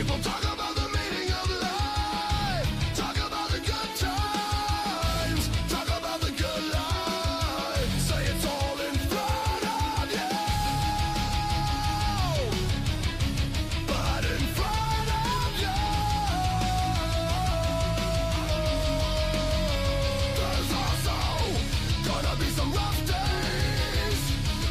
People talk about the meaning of life, talk about the good times, talk about the good life, say it's all in front of you, but in front of you, there's also gonna be some rough days,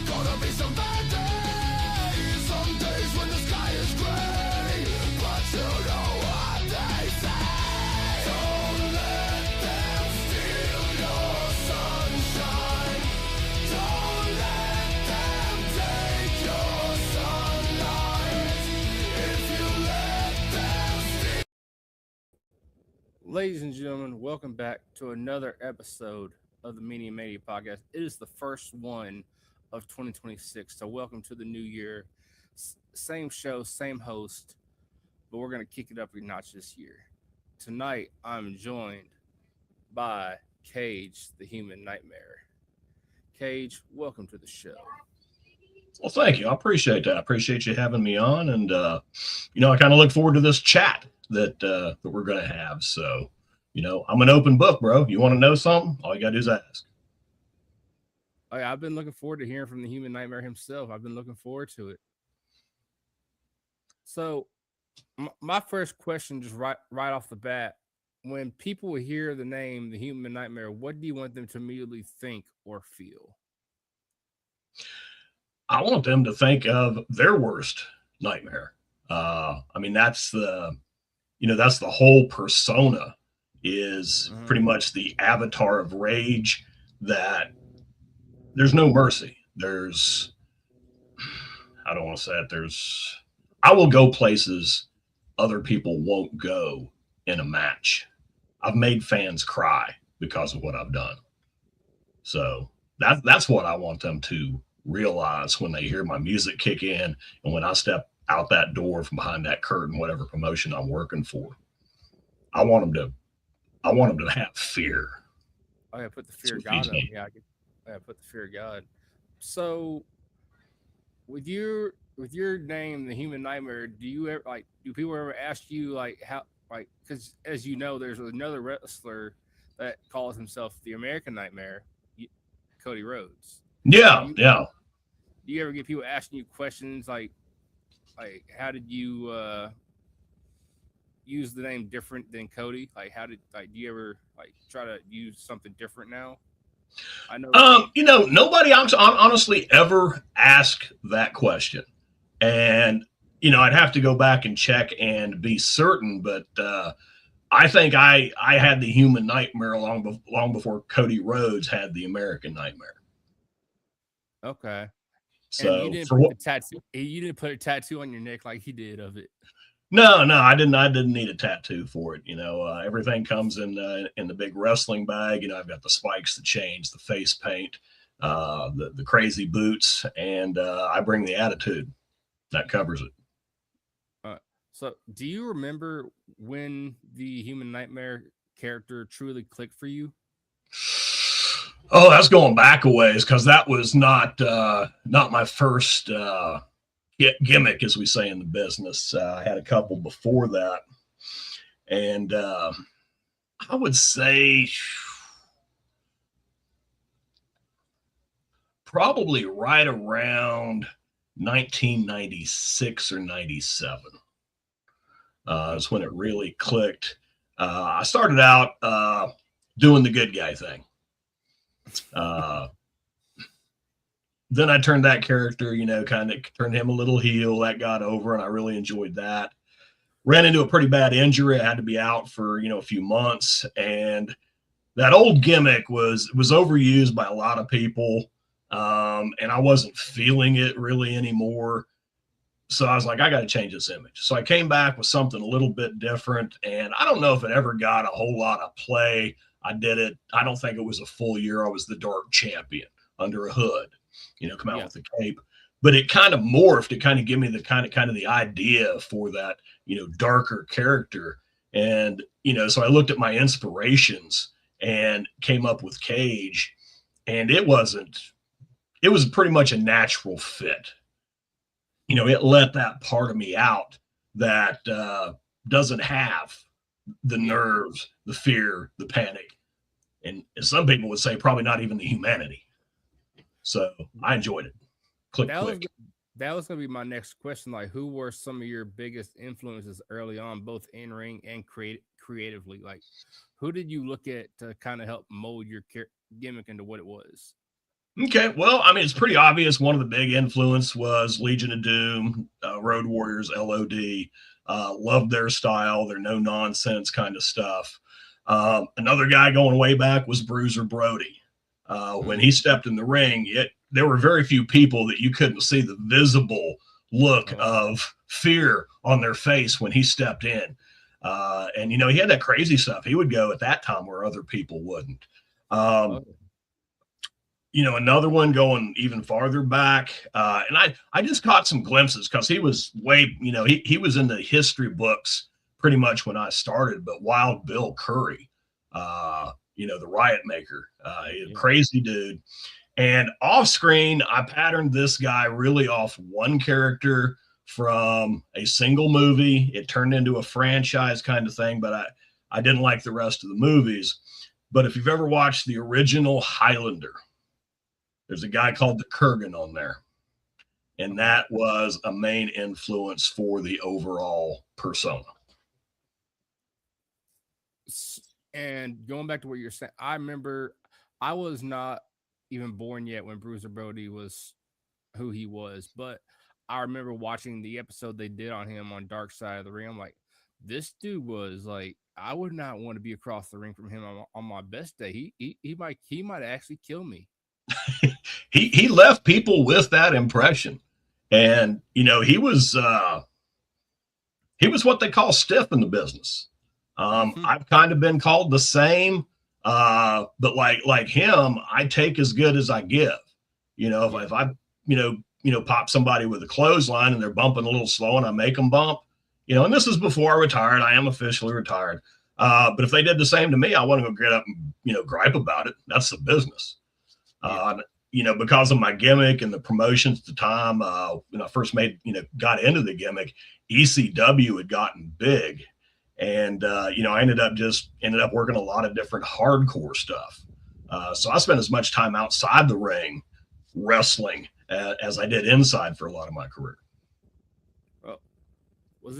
gonna be some bad days, some days when the sky is gray, but you know what they say. Don't let them steal your sunshine. Don't let them take your sunlight. If you let them steal. Ladies and gentlemen, welcome back to another episode of the Media Mania Podcast. It is the first one of 2026, so welcome to the new year. Same show, same host, but we're going to kick it up a notch this year. Tonight, I'm joined by Cage, the Human Nightmare. Cage, welcome to the show. Well, thank you. I appreciate that. I appreciate you having me on. And, I kind of look forward to this chat that we're going to have. So, I'm an open book, bro. You want to know something? All you got to do is ask. Oh, yeah, I've been looking forward to hearing from the Human Nightmare himself. I've been looking forward to it. So, my first question, just right off the bat, when people hear the name the Human Nightmare, what do you want them to immediately think or feel? I want them to think of their worst nightmare. That's that's the whole persona is pretty much the avatar of rage, that there's no mercy. I don't want to say it. I will go places other people won't go in a match. I've made fans cry because of what I've done. So that's what I want them to realize when they hear my music kick in and when I step out that door from behind that curtain, whatever promotion I'm working for. I want them to have fear. Oh yeah, put the fear of God on. Yeah, put the fear of God. So with your name, the Human Nightmare, do people ever ask you how, because as you know, there's another wrestler that calls himself the American Nightmare, Cody Rhodes. Yeah. Do you ever get people asking you questions like how did you use the name different than Cody? Do you ever try to use something different now? I know. Nobody honestly ever asked that question, and I'd have to go back and check and be certain, but I think I had the Human Nightmare long before Cody Rhodes had the American Nightmare. Okay. So and you didn't put the tattoo. You didn't put a tattoo on your neck like he did of it. No, I didn't need a tattoo for it. Everything comes in the big wrestling bag. I've got the spikes, the chains, the face paint, the crazy boots, and I bring the attitude. That covers it. So do you remember when the Human Nightmare character truly clicked for you? Oh, that's going back a ways, because that was not my first gimmick, as we say in the business. I had a couple before that, and I would say probably right around 1996 or 97 is when it really clicked. I started out doing the good guy thing. Then I turned that character, kind of turned him a little heel. That got over, and I really enjoyed that. Ran into a pretty bad injury. I had to be out for, a few months, and that old gimmick was overused by a lot of people, and I wasn't feeling it really anymore. So I was like, I got to change this image. So I came back with something a little bit different, and I don't know if it ever got a whole lot of play. I did it. I don't think it was a full year. I was the Dark Champion under a hood, come out with the cape. But it kind of morphed. It kind of gave me the kind of the idea for that, darker character. And, so I looked at my inspirations and came up with Cage. And it was pretty much a natural fit. It let that part of me out that doesn't have the nerves, the fear, the panic, and some people would say probably not even the humanity. So I enjoyed it. Quick. That was going to be my next question. Like, who were some of your biggest influences early on, both in ring and creatively? Like, who did you look at to kind of help mold your gimmick into what it was? Okay, well, I mean, it's pretty obvious. One of the big influence was Legion of Doom, Road Warriors, LOD. Loved their style, their no nonsense kind of stuff. Another guy going way back was Bruiser Brody. When he stepped in the ring, there were very few people that you couldn't see the visible look of fear on their face when he stepped in. And, he had that crazy stuff. He would go at that time where other people wouldn't. Another one going even farther back. And I just caught some glimpses because he was he was in the history books pretty much when I started, but Wild Bill Curry, the Riot Maker, crazy dude. And off screen, I patterned this guy really off one character from a single movie. It turned into a franchise kind of thing, but I didn't like the rest of the movies. But if you've ever watched the original Highlander, there's a guy called the Kurgan on there. And that was a main influence for the overall persona. And going back to what you're saying, I remember I was not even born yet when Bruiser Brody was who he was, but I remember watching the episode they did on him on Dark Side of the Ring. I'm like, this dude was like, I would not want to be across the ring from him on my best day. He might actually kill me. he left people with that impression, and he was what they call stiff in the business. I've kind of been called the same. But like him, I take as good as I give. If I, pop somebody with a clothesline and they're bumping a little slow and I make them bump, and this is before I retired. I am officially retired. But if they did the same to me, I want to go get up and, gripe about it. That's the business. Because of my gimmick and the promotions at the time, when I first got into the gimmick, ECW had gotten big. And, I ended up working a lot of different hardcore stuff. So I spent as much time outside the ring wrestling as I did inside for a lot of my career. Well, with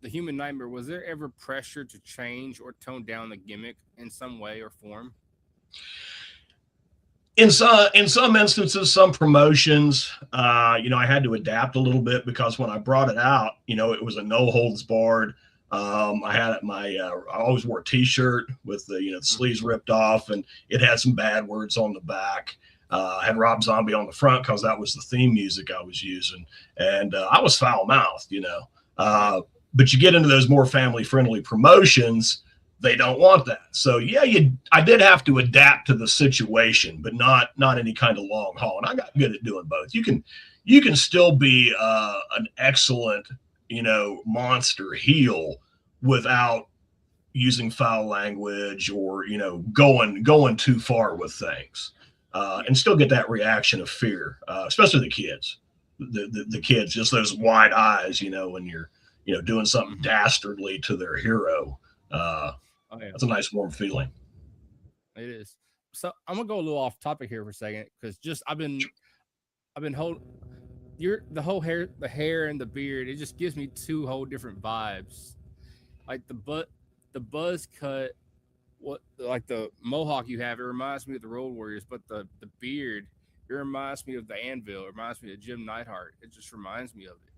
the Human Nightmare, was there ever pressure to change or tone down the gimmick in some way or form? In some instances, some promotions, I had to adapt a little bit because when I brought it out, it was a no holds barred. I always wore a t-shirt with the sleeves ripped off, and it had some bad words on the back. I had Rob Zombie on the front because that was the theme music I was using, and I was foul mouthed, but you get into those more family friendly promotions, they don't want that. So I did have to adapt to the situation, but not any kind of long haul. And I got good at doing both. You can still be an excellent, monster heel without using foul language or, going too far with things, and still get that reaction of fear, especially the kids, the kids, just those wide eyes, when you're, doing something dastardly to their hero. That's a nice warm feeling. It is. So I'm gonna go a little off topic here for a second because I've been holding the hair and the beard. It just gives me two whole different vibes. Like the buzz cut, like the mohawk you have, it reminds me of the Road Warriors, but the beard, it reminds me of the Anvil. It reminds me of Jim Neidhart. It just reminds me of it.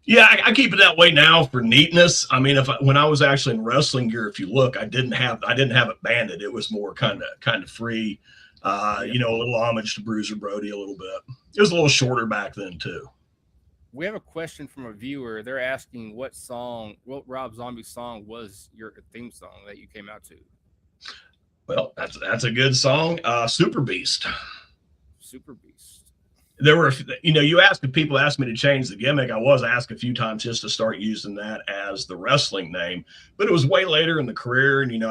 Yeah, I keep it that way now for neatness. I mean, when I was actually in wrestling gear, if you look, I didn't have it banded. It was more kind of free, a little homage to Bruiser Brody a little bit. It was a little shorter back then too. We have a question from a viewer. They're asking what Rob Zombie's song was your theme song that you came out to? Well, that's a good song. Super Beast. Super Beast. There were, you asked if people asked me to change the gimmick. I was asked a few times just to start using that as the wrestling name, but it was way later in the career. And,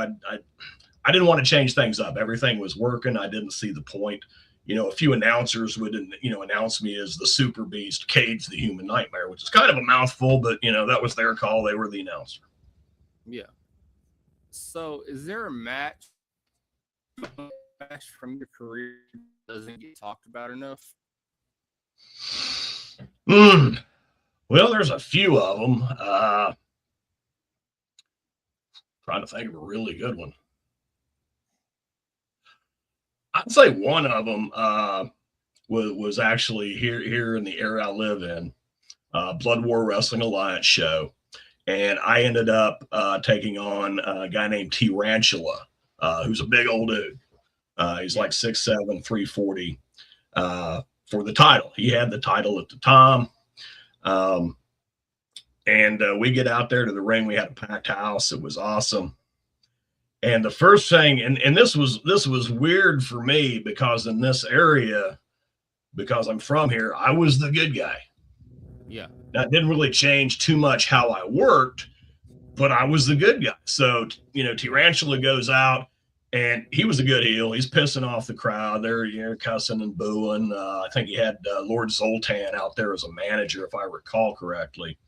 I didn't want to change things up. Everything was working. I didn't see the point, a few announcers would, announce me as the Super Beast, Cage the Human Nightmare, which is kind of a mouthful, but, that was their call. They were the announcer. Yeah. So is there a match from your career that doesn't get talked about enough? Well, there's a few of them. Trying to think of a really good one. I'd say one of them was actually here in the area I live in, Blood War Wrestling Alliance show. And I ended up taking on a guy named Tarantula, who's a big old dude. He's like 6'7", 340 for the title. He had the title at the time. And we get out there to the ring. We had a packed house. It was awesome. And the first thing, and this was weird for me because in this area, because I'm from here, I was the good guy. Yeah. That didn't really change too much how I worked, but I was the good guy. So, Tarantula goes out and he was a good heel. He's pissing off the crowd. They're cussing and booing. I think he had Lord Zoltan out there as a manager, if I recall correctly,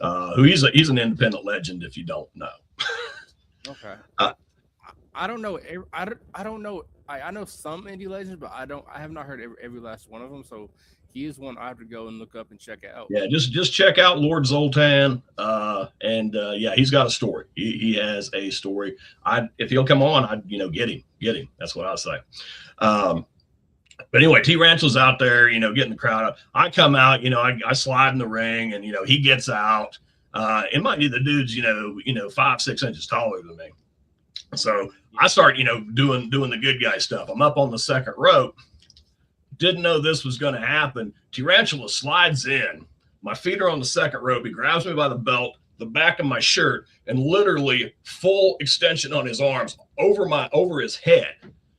who he's an independent legend if you don't know. Okay. I don't know. I don't know. I know some indie legends, but I have not heard every last one of them. So he is one I have to go and look up and check out. Yeah, just check out Lord Zoltan. Yeah, he's got a story. He has a story. If he'll come on, I'd get him. That's what I say. But anyway, Tarantula's out there, getting the crowd up. I come out, I slide in the ring, and he gets out. It might be the dude's 5-6 inches taller than me. So I start, doing the good guy stuff. I'm up on the second rope. Didn't know this was going to happen. Tarantula slides in. My feet are on the second rope. He grabs me by the belt, the back of my shirt, and literally full extension on his arms over his head.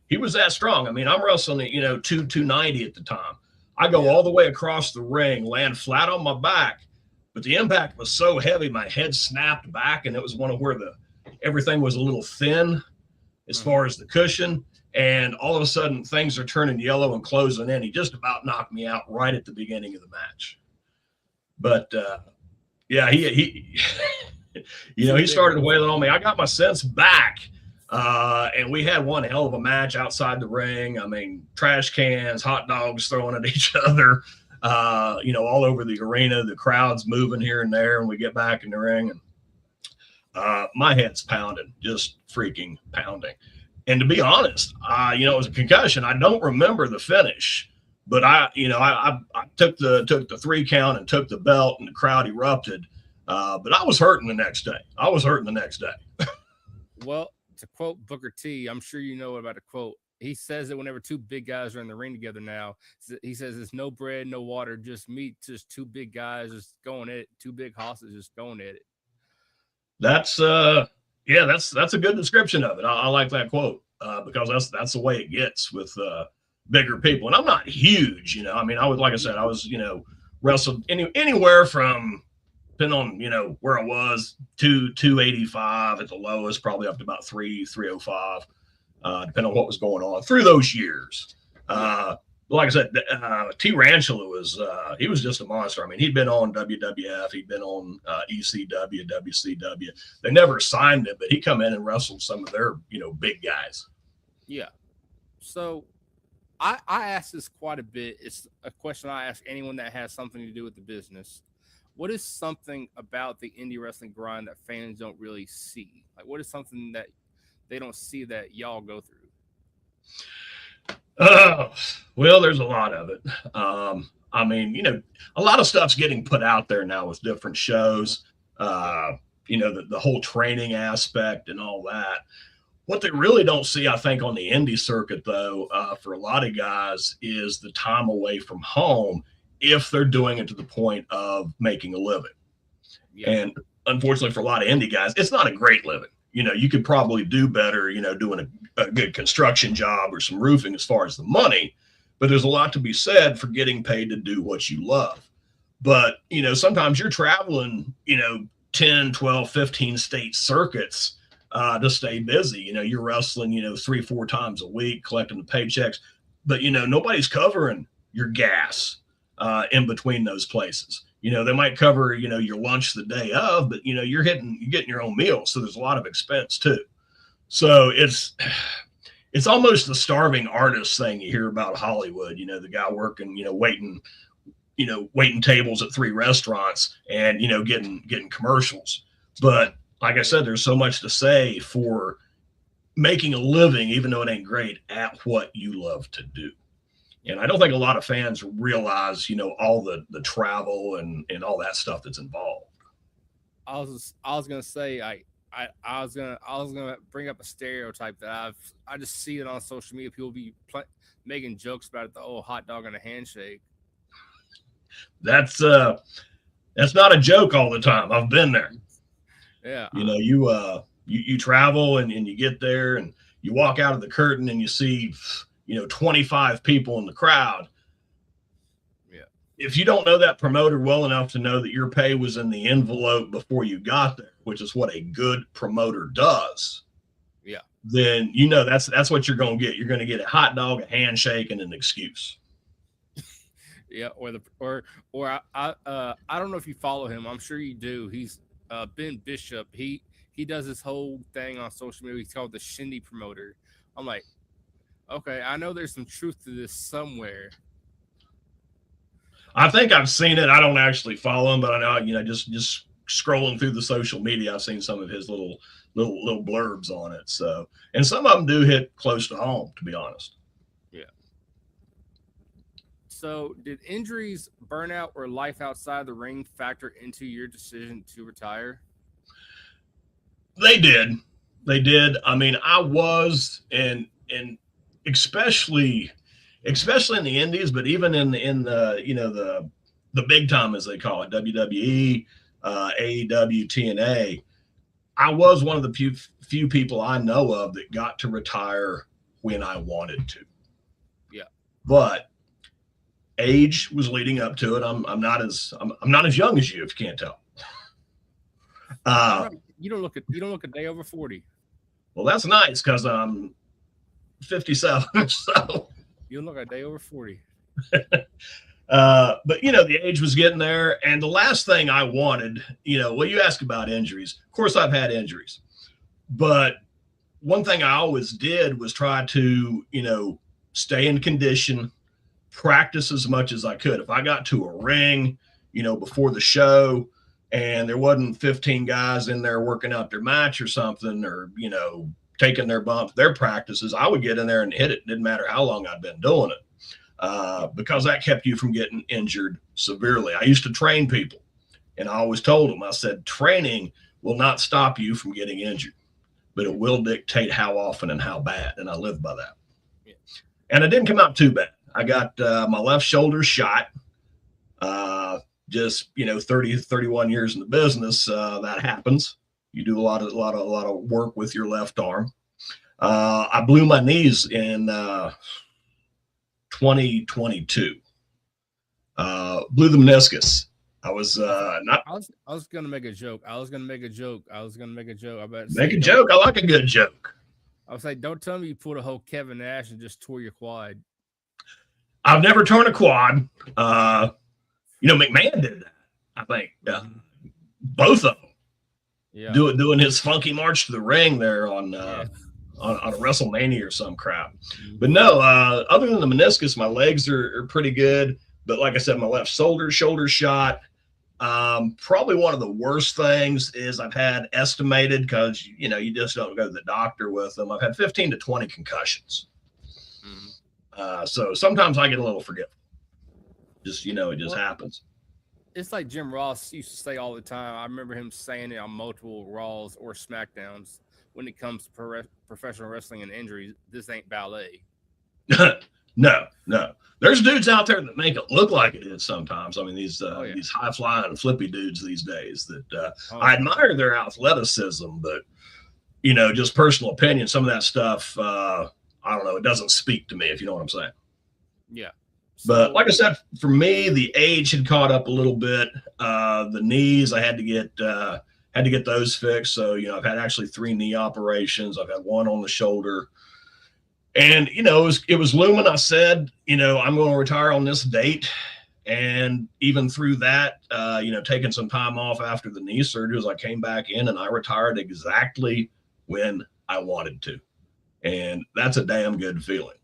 He was that strong. I mean, I'm wrestling at 290 at the time. I go all the way across the ring, land flat on my back, but the impact was so heavy, my head snapped back, and it was one of where everything was a little thin as far as the cushion. And all of a sudden, things are turning yellow and closing in. He just about knocked me out right at the beginning of the match. But yeah, he he started wailing on me. I got my sense back, and we had one hell of a match outside the ring. I mean, trash cans, hot dogs thrown at each other, all over the arena. The crowd's moving here and there, and we get back in the ring, and my head's pounding, just freaking pounding. And to be honest, it was a concussion. I don't remember the finish, but I took the 3 count and took the belt, and the crowd erupted. But I was hurting the next day. Well, to quote Booker T, I'm sure you know about a quote. He says that whenever two big guys are in the ring together now, he says it's no bread, no water, just meat, just two big guys just going at it, two big hosses just going at it. That's that's a good description of it. I like that quote because that's the way it gets with bigger people. And I'm not huge, I mean, I was wrestled anywhere from, depending on where I was, 285 at the lowest, probably up to about 305, depending on what was going on through those years. Like I said, Tarantula he was just a monster. I mean, he'd been on WWF, he'd been on ECW, WCW. They never signed him, but he come in and wrestled some of their, big guys. Yeah. So I ask this quite a bit. It's a question I ask anyone that has something to do with the business. What is something about the indie wrestling grind that fans don't really see? Like, what is something that they don't see that y'all go through? Well, there's a lot of it. I mean, a lot of stuff's getting put out there now with different shows, the whole training aspect and all that. What they really don't see, I think, on the indie circuit, though, for a lot of guys is the time away from home if they're doing it to the point of making a living. Yeah. And unfortunately, for a lot of indie guys, it's not a great living. You could probably do better, doing a good construction job or some roofing as far as the money, but there's a lot to be said for getting paid to do what you love. But, sometimes you're traveling, 10, 12, 15 state circuits to stay busy. You're wrestling, 3-4 times a week, collecting the paychecks. but nobody's covering your gas in between those places. They might cover your lunch the day of, but you're getting your own meal, so there's a lot of expense too. So it's almost the starving artist thing you hear about Hollywood. The guy working waiting tables at 3 restaurants and getting commercials. But like I said, there's so much to say for making a living, even though it ain't great, at what you love to do. And I don't think a lot of fans realize, all the travel and all that stuff that's involved. I was gonna say I was gonna bring up a stereotype that I just see it on social media. People be making jokes about it, the old hot dog and a handshake. That's not a joke all the time. I've been there. Yeah. You travel and you get there and you walk out of the curtain and you see 25 people in the crowd. Yeah. If you don't know that promoter well enough to know that your pay was in the envelope before you got there, which is what a good promoter does. Yeah. Then that's what you're going to get. You're going to get a hot dog, a handshake, and an excuse. Yeah, or I don't know if you follow him. I'm sure you do. He's Ben Bishop. He does this whole thing on social media. He's called the Shindy promoter. I'm like, okay, I know there's some truth to this somewhere. I think I've seen it. I don't actually follow him, but I know, just scrolling through the social media, I've seen some of his little blurbs on it. So, and some of them do hit close to home, to be honest. Yeah. So did injuries, burnout, or life outside the ring factor into your decision to retire? They did. I mean, I was, and especially in the indies, but even in the big time, as they call it, WWE, AEW, TNA, I was one of the few people I know of that got to retire when I wanted to. Yeah. But age was leading up to it. I'm not as young as you, if you can't tell. You don't look a day over 40. Well, that's nice because I'm 57. So You don't look a day over 40. But the age was getting there, and the last thing I wanted, you ask about injuries. Of course, I've had injuries, but one thing I always did was try to, stay in condition, practice as much as I could. If I got to a ring, before the show, and there wasn't 15 guys in there working out their match or something, or taking their bumps, their practices, I would get in there and hit it. Didn't matter how long I'd been doing it. Because that kept you from getting injured severely. I used to train people, and I always told them, I said, training will not stop you from getting injured, but it will dictate how often and how bad. And I live by that. Yeah. And it didn't come out too bad. I got my left shoulder shot. Just 31 years in the business, that happens. You do a lot of work with your left arm. I blew my knees in 2022. Blew the meniscus. I was not. I was gonna make a joke. I was gonna make a joke. I bet. Make a joke. I like a good joke. I was like, don't tell me you pulled a whole Kevin Nash and just tore your quad. I've never torn a quad. McMahon did that. I think both of them. Yeah. Doing his funky march to the ring there on a WrestleMania or some crap. But no, other than the meniscus, my legs are pretty good. But like I said, my left shoulder shot. Probably one of the worst things is I've had estimated, because you just don't go to the doctor with them. I've had 15 to 20 concussions. So sometimes I get a little forgetful. Just it just happens. It's like Jim Ross used to say all the time. I remember him saying it on multiple Raws or SmackDowns. When it comes to professional wrestling and injuries, this ain't ballet. No. There's dudes out there that make it look like it is sometimes. I mean, these high flying flippy dudes these days that I admire their athleticism, but just personal opinion, some of that stuff, I don't know. It doesn't speak to me, if you know what I'm saying. Yeah. But like I said, for me, the age had caught up a little bit. The knees, I had to get those fixed. So, I've had actually 3 knee operations. I've had one on the shoulder. And, it was looming. I said, I'm going to retire on this date. And even through that, taking some time off after the knee surgeries, I came back in and I retired exactly when I wanted to. And that's a damn good feeling.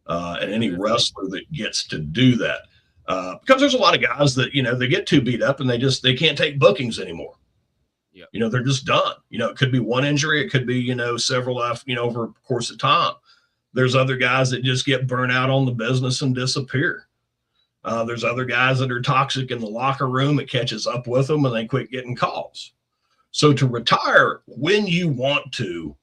And any wrestler that gets to do that, because there's a lot of guys that, they get too beat up and they can't take bookings anymore. Yep. They're just done. It could be one injury. It could be, several, over a course of time. There's other guys that just get burnt out on the business and disappear. There's other guys that are toxic in the locker room. It catches up with them and they quit getting calls. So to retire when you want to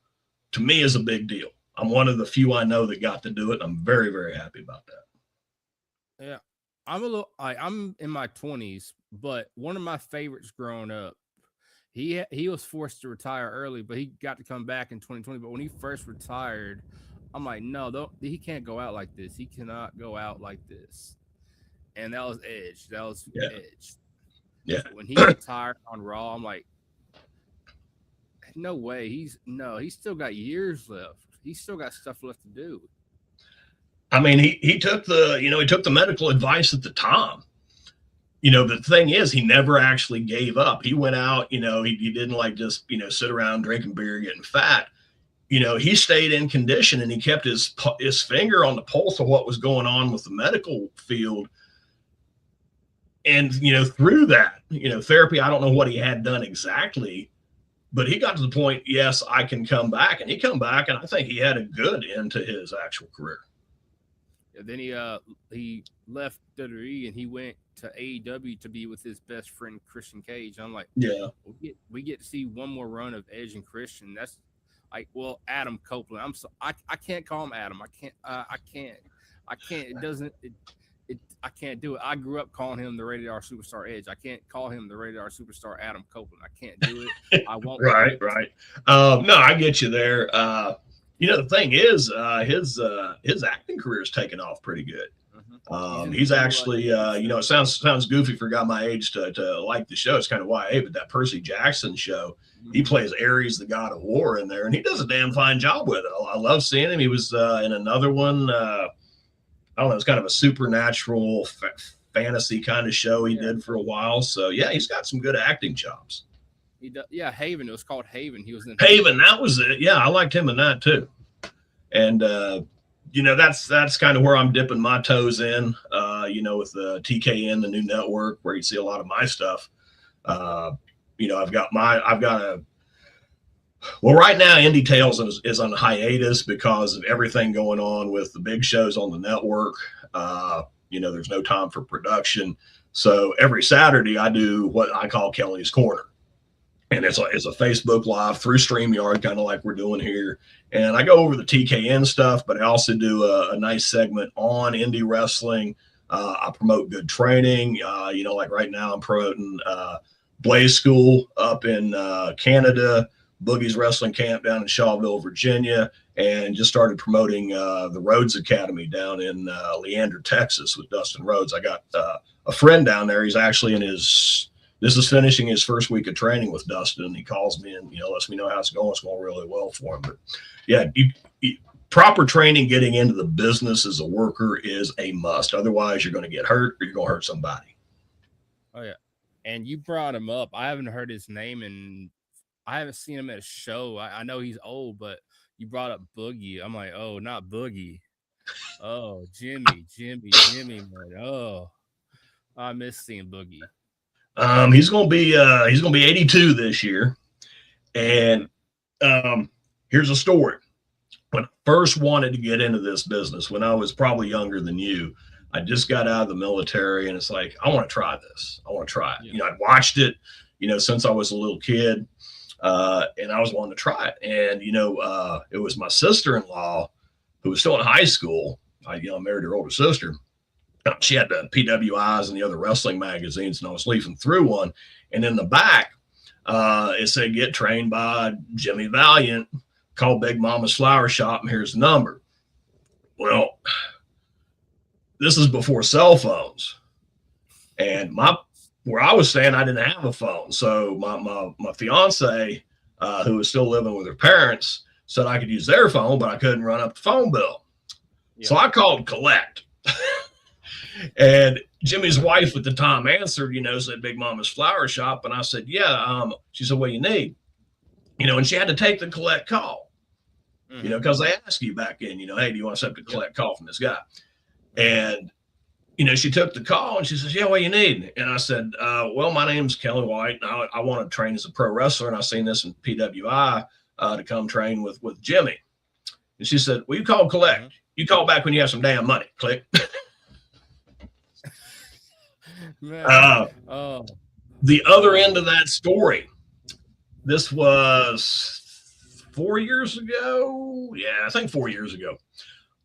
me is a big deal. I'm one of the few I know that got to do it. I'm very, very happy about that. Yeah. I'm in my 20s, but one of my favorites growing up, he was forced to retire early, but he got to come back in 2020. But when he first retired, I'm like, no, he can't go out like this. He cannot go out like this. And that was Edge. Edge. Yeah. When he retired on Raw, I'm like, no way. He's still got years left. He's still got stuff left to do. I mean, he took the medical advice at the time. The thing is, he never actually gave up. He went out, he didn't just, sit around drinking beer, getting fat. He stayed in condition and he kept his finger on the pulse of what was going on with the medical field. And, through that, therapy, I don't know what he had done exactly, but he got to the point, yes, I can come back. And he come back, and I think he had a good end to his actual career. And then he left WWE and he went to AEW to be with his best friend, Christian Cage. I'm like, yeah, we get to see one more run of Edge and Christian. That's like, well, Adam Copeland. I can't call him Adam. I can't. I can't do it. I grew up calling him the Rated R Superstar Edge. I can't call him the Rated R Superstar Adam Copeland. I can't do it. I won't. Right. No, I get you there. The thing is, his acting career is taking off pretty good. He's actually, it sounds goofy for a guy my age to like the show. It's kind of YA, but that Percy Jackson show, he plays Ares, the god of war, in there, and he does a damn fine job with it. I love seeing him. He was in another one. I don't know. It's kind of a supernatural fantasy kind of show he did for a while. So yeah, he's got some good acting chops. He does, yeah, Haven. It was called Haven. He was in Haven. That was it. Yeah, I liked him in that too. And that's kind of where I'm dipping my toes in. With the TKN, the new network, where you see a lot of my stuff. Well, right now, Indy Tales is on hiatus because of everything going on with the big shows on the network. There's no time for production. So every Saturday I do what I call Kelly's Corner. And it's a Facebook Live through StreamYard, kind of like we're doing here. And I go over the TKN stuff, but I also do a nice segment on indie wrestling. I promote good training. Like right now I'm promoting Blaze School up in Canada, Boogie's Wrestling Camp down in Shawville, Virginia, and just started promoting the Rhodes Academy down in Leander, Texas with Dustin Rhodes. I got a friend down there. He's actually this is finishing his first week of training with Dustin, and he calls me and, lets me know how it's going. It's going really well for him. But yeah, proper training getting into the business as a worker is a must. Otherwise, you're going to get hurt or you're going to hurt somebody. Oh, yeah. And you brought him up. I haven't heard his name and I haven't seen him at a show. I know he's old, but you brought up Boogie. I'm like, oh, not Boogie. Oh, Jimmy, man. Oh, I miss seeing Boogie. He's gonna be 82 this year. And here's a story. When I first wanted to get into this business, when I was probably younger than you, I just got out of the military and it's like, I want to try this. I want to try it. Yeah. I'd watched it, since I was a little kid. And I was wanting to try it. And, it was my sister-in-law who was still in high school. I married her older sister. She had the PWIs and the other wrestling magazines, and I was leafing through one. And in the back, it said, get trained by Jimmy Valiant, call Big Mama's Flower Shop, and here's the number. Well, this is before cell phones. And where I was staying, I didn't have a phone. So my fiance, who was still living with her parents, said I could use their phone, but I couldn't run up the phone bill. Yeah. So I called collect. And Jimmy's wife at the time answered, said Big Mama's Flower Shop. And I said, yeah. She said, what do you need? And she had to take the collect call, because they ask you back in, hey, do you want to accept a collect call from this guy? And, she took the call and she says, yeah, what do you need? And I said, well, my name's Kelly White. And I want to train as a pro wrestler. And I seen this in PWI to come train with Jimmy. And she said, well, you call collect. You call back when you have some damn money. Click. The other end of that story, this was 4 years ago. Yeah, I think 4 years ago.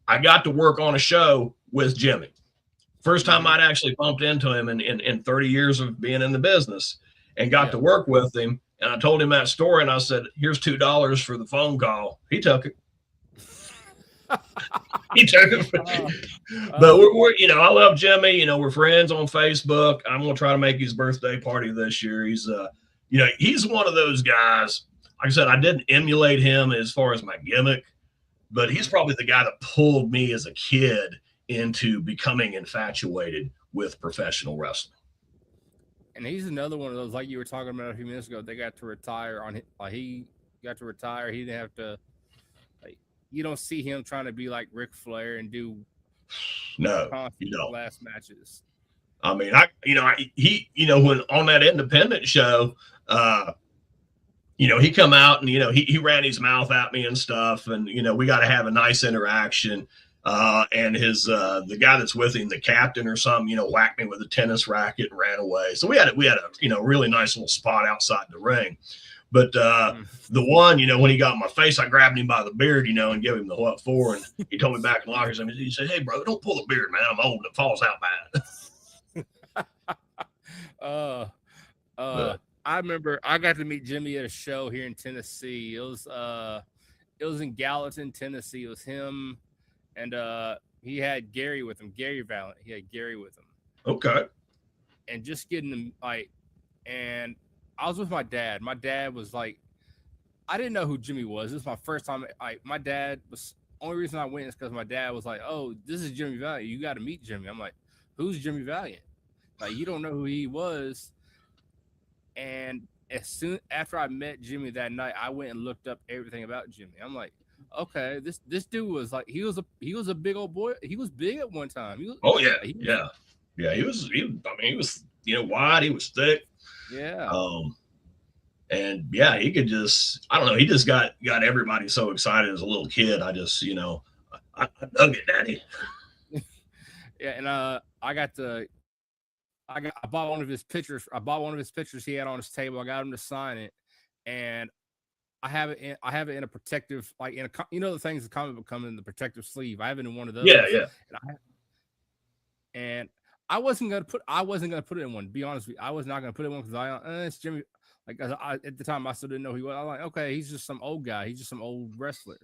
I got to work on a show with Jimmy. First time I'd actually bumped into him in 30 years of being in the business, and got to work with him. And I told him that story, and I said, here's $2 for the phone call. He took it. He took it. But we're I love Jimmy. We're friends on Facebook. I'm gonna try to make his birthday party this year. He's he's one of those guys. Like I said, I didn't emulate him as far as my gimmick, but he's probably the guy that pulled me as a kid into becoming infatuated with professional wrestling. And he's another one of those, like you were talking about a few minutes ago. They got to retire he got to retire. He didn't have to. You don't see him trying to be like Ric Flair and do no, you don't. Last matches. I mean, when on that independent show, he come out and he ran his mouth at me and stuff, and we got to have a nice interaction. And his the guy that's with him, the captain or something, whacked me with a tennis racket and ran away. So we had a really nice little spot outside the ring. But the one, when he got in my face, I grabbed him by the beard, and gave him the what for. And he told me back in lockers, he said, hey, bro, don't pull the beard, man. I'm old and it falls out bad. I remember I got to meet Jimmy at a show here in Tennessee. It was in Gallatin, Tennessee. It was him, and he had Gary with him, Gary Valent. He had Gary with him. Okay. And just getting them and I was with my dad. My dad was like, I didn't know who Jimmy was. This is my first time. My dad was, only reason I went is because my dad was like, oh, this is Jimmy Valiant. You got to meet Jimmy. I'm like, who's Jimmy Valiant? Like, you don't know who he was. And as soon after I met Jimmy that night, I went and looked up everything about Jimmy. I'm like, okay, this dude was like, he was a big old boy. He was big at one time. He was wide. He was thick. Yeah. And yeah, he could just, I don't know. He just got everybody so excited as a little kid. I just, I dug it, Daddy. Yeah. And I bought one of his pictures. I bought one of his pictures he had on his table. I got him to sign it, and I have it in a protective, like in a, the things that comic book come in the protective sleeve. I have it in one of those. Yeah. And I wasn't gonna put it in one. To be honest with you, I was not gonna put it in one because it's Jimmy. Like at the time, I still didn't know who he was. I was like, okay, he's just some old guy. He's just some old wrestler.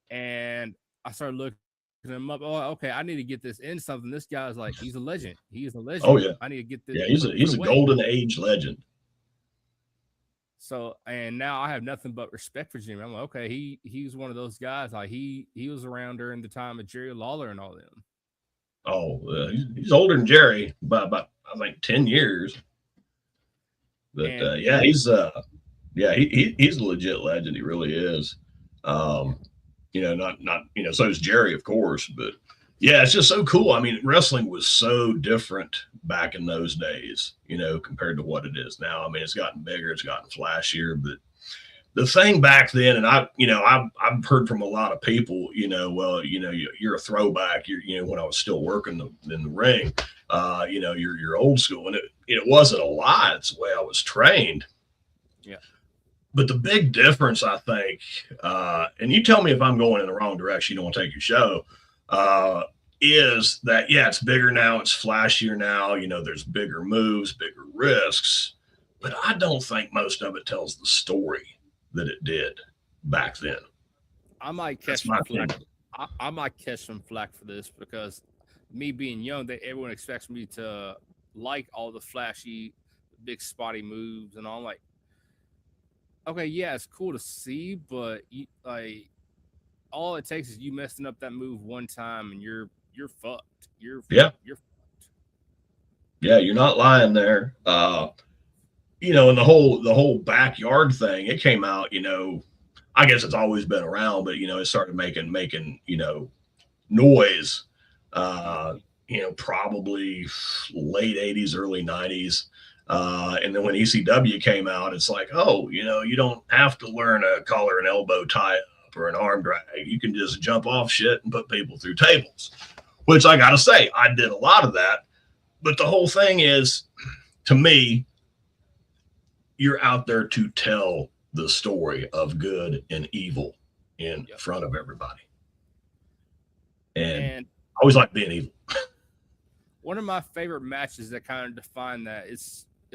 And I started looking him up. Oh, okay, I need to get this in something. This guy's like, he's a legend. He is a legend. Oh yeah, I need to get this. Yeah, he's a golden age legend. So, and now I have nothing but respect for Jimmy. I'm like, okay, he's one of those guys. Like he was around during the time of Jerry Lawler and all them. Oh, he's older than Jerry by about, I think, 10 years. But he's a legit legend. He really is. Not so is Jerry, of course, but yeah, it's just so cool. I mean, wrestling was so different back in those days, compared to what it is now. I mean, it's gotten bigger, it's gotten flashier, but the thing back then, and I've heard from a lot of people, you're a throwback. When I was still working in the ring, you're old school, and it wasn't a lie. It's the way I was trained. Yeah. But the big difference, I think, and you tell me if I'm going in the wrong direction, you don't want to take your show, is that, it's bigger now, it's flashier now, there's bigger moves, bigger risks, but I don't think most of it tells the story that it did back then. I might catch some flack. I might catch some flack for this because me being young, everyone expects me to like all the flashy, big spotty moves and all. I'm like, okay, yeah, it's cool to see, but all it takes is you messing up that move one time, and you're fucked. Yeah. You're fucked. Yeah, you're not lying there. And the whole backyard thing, it came out, I guess it's always been around, but it started making, noise, probably late 80s, early 90s. And then when ECW came out, it's like, oh, you don't have to learn a collar and elbow tie up or an arm drag. You can just jump off shit and put people through tables, which I got to say, I did a lot of that. But the whole thing is, to me, you're out there to tell the story of good and evil in front of everybody. And I always like being evil. One of my favorite matches that kind of defined that it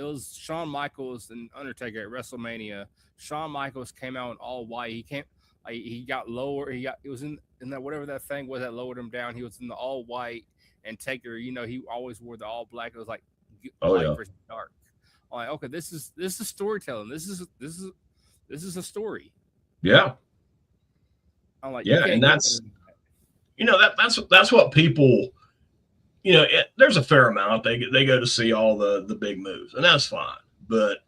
was Shawn Michaels and Undertaker at WrestleMania. Shawn Michaels came out in all white. He got lower. It was in that whatever that thing was that lowered him down. He was in the all white, and Taker, he always wore the all black. It was like light versus dark. I'm like, okay, this is storytelling. This is a story. Yeah. I'm like, yeah, and that's what people. There's a fair amount. They go to see all the big moves, and that's fine. But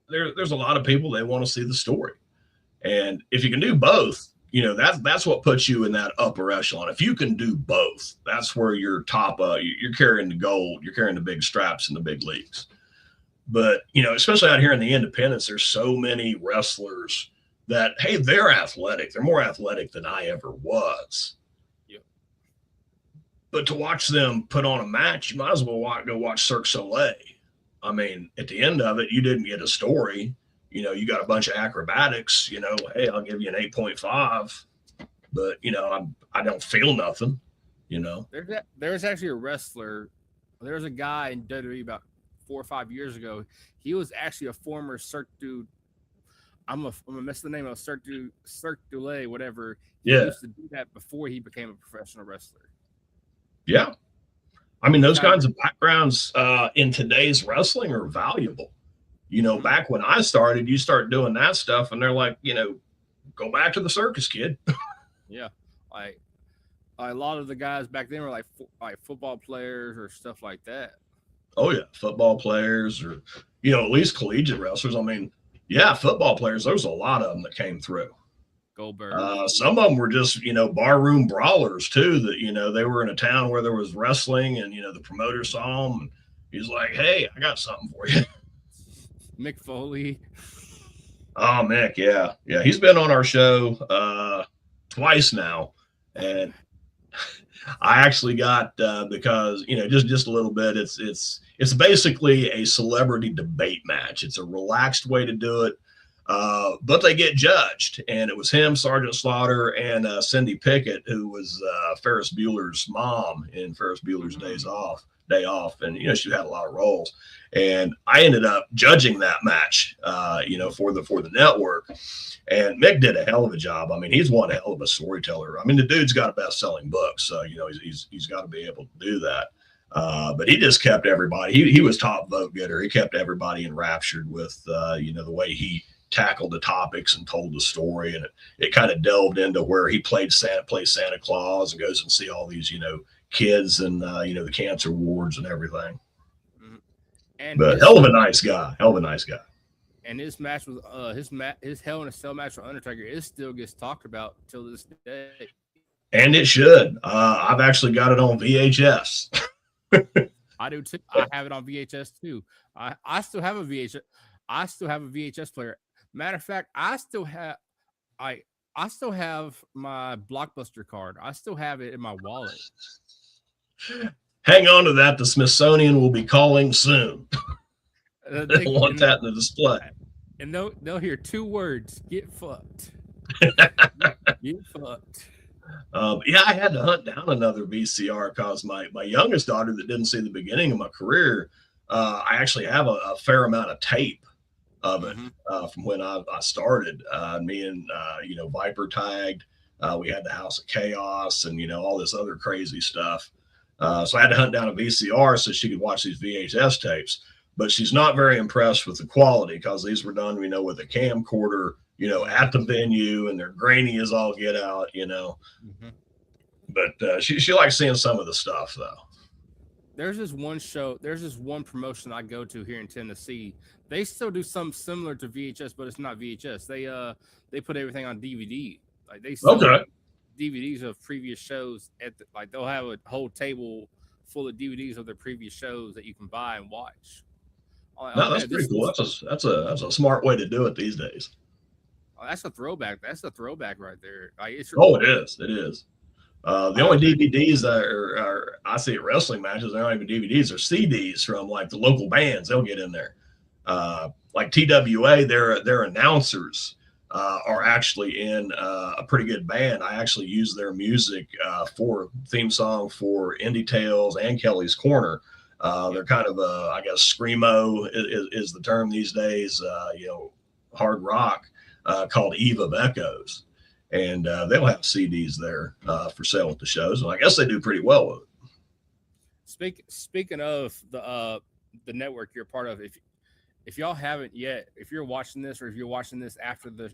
there's a lot of people, they want to see the story. And if you can do both, that's what puts you in that upper echelon. If you can do both, that's where you're top. You're carrying the gold. You're carrying the big straps in the big leagues. But, especially out here in the independents, there's so many wrestlers that, hey, they're athletic. They're more athletic than I ever was. But to watch them put on a match, you might as well go watch Cirque du Soleil. I mean, at the end of it, you didn't get a story. You got a bunch of acrobatics. Hey, I'll give you an 8.5. But, I don't feel nothing, There's actually a wrestler. There's a guy in WWE about 4 or 5 years ago. He was actually a former Cirque du. I'm gonna mess the name of Cirque du Soleil, whatever. He used to do that before he became a professional wrestler. Yeah. I mean, those kinds of backgrounds in today's wrestling are valuable. Back when I started, you start doing that stuff and they're like, go back to the circus, kid. Yeah. A lot of the guys back then were like football players or stuff like that. Oh, yeah. Football players or, at least collegiate wrestlers. I mean, yeah, football players, there's a lot of them that came through. Goldberg. Some of them were just, barroom brawlers too, that, they were in a town where there was wrestling and, the promoter saw them. And he's like, hey, I got something for you. Mick Foley. Oh, Mick. Yeah. Yeah. He's been on our show twice now. And I actually got, because, just a little bit, it's basically a celebrity debate match. It's a relaxed way to do it. But they get judged, and it was him, Sergeant Slaughter, and Cindy Pickett, who was Ferris Bueller's mom in Ferris Bueller's Day Off, and she had a lot of roles. And I ended up judging that match, for the network. And Mick did a hell of a job. I mean, he's one hell of a storyteller. I mean, the dude's got a best-selling book, so he's got to be able to do that. But he just kept everybody. He was top vote getter. He kept everybody enraptured with the way he tackled the topics and told the story, and it kind of delved into where he plays Santa Claus and goes and see all these kids and the cancer wards and everything. And but hell of a nice guy. And his match with his Hell in a Cell match with Undertaker, it still gets talked about till this day. And it should. I've actually got it on VHS. I do too. I have it on VHS too. I still have a VHS. I still have a VHS player. Matter of fact, I still have my Blockbuster card. I still have it in my wallet. Hang on to that. The Smithsonian will be calling soon. They want that in the display. And they'll hear 2 words: get fucked. Get fucked. Yeah, I had to hunt down another VCR because my youngest daughter that didn't see the beginning of my career, I actually have a fair amount of tape of it from when I started. Me and Viper tagged. We had the House of Chaos and all this other crazy stuff. So I had to hunt down a VCR so she could watch these VHS tapes. But she's not very impressed with the quality because these were done, with a camcorder at the venue, and they're grainy as all get out, Mm-hmm. But she likes seeing some of the stuff though. There's this one promotion I go to here in Tennessee. They still do something similar to VHS, but it's not VHS. They put everything on DVD. Like they sell DVDs of previous shows they'll have a whole table full of DVDs of their previous shows that you can buy and watch. No, that's pretty cool. That's a smart way to do it these days. That's a throwback. That's a throwback right there. It is. It is. The only DVDs are I see at wrestling matches, they're not even DVDs, they're CDs from like the local bands. They'll get in there. Like TWA, their announcers are actually in a pretty good band. I actually use their music for theme song for Indy Tales and Kelly's Corner. They're kind of I guess screamo is the term these days. Hard rock called Eve of Echoes. And they'll have CDs there for sale at the shows, and I guess they do pretty well with it. Speaking of the network you're a part of, if y'all haven't yet, if you're watching this or if you're watching this after the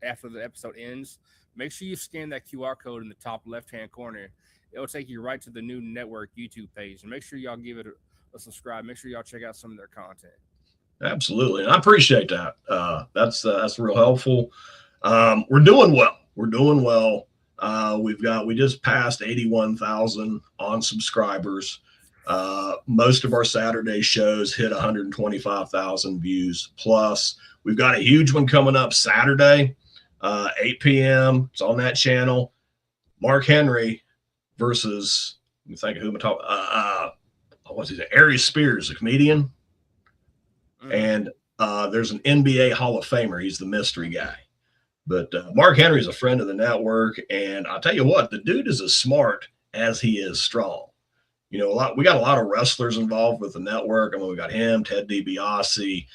episode ends, make sure you scan that QR code in the top left-hand corner. It'll take you right to the new network YouTube page, and make sure y'all give it a subscribe. Make sure y'all check out some of their content. Absolutely, and I appreciate that. That's real helpful. We're doing well. We just passed 81,000 on subscribers. Most of our Saturday shows hit 125,000 views plus. We've got a huge one coming up Saturday, 8 p.m. It's on that channel. Mark Henry versus, let me think of who I'm talking. What's his name? Aries Spears, a comedian, and there's an NBA Hall of Famer. He's the mystery guy. But Mark Henry is a friend of the network, and I'll tell you what, the dude is as smart as he is strong. We got a lot of wrestlers involved with the network. I mean, we got him, Ted DiBiase,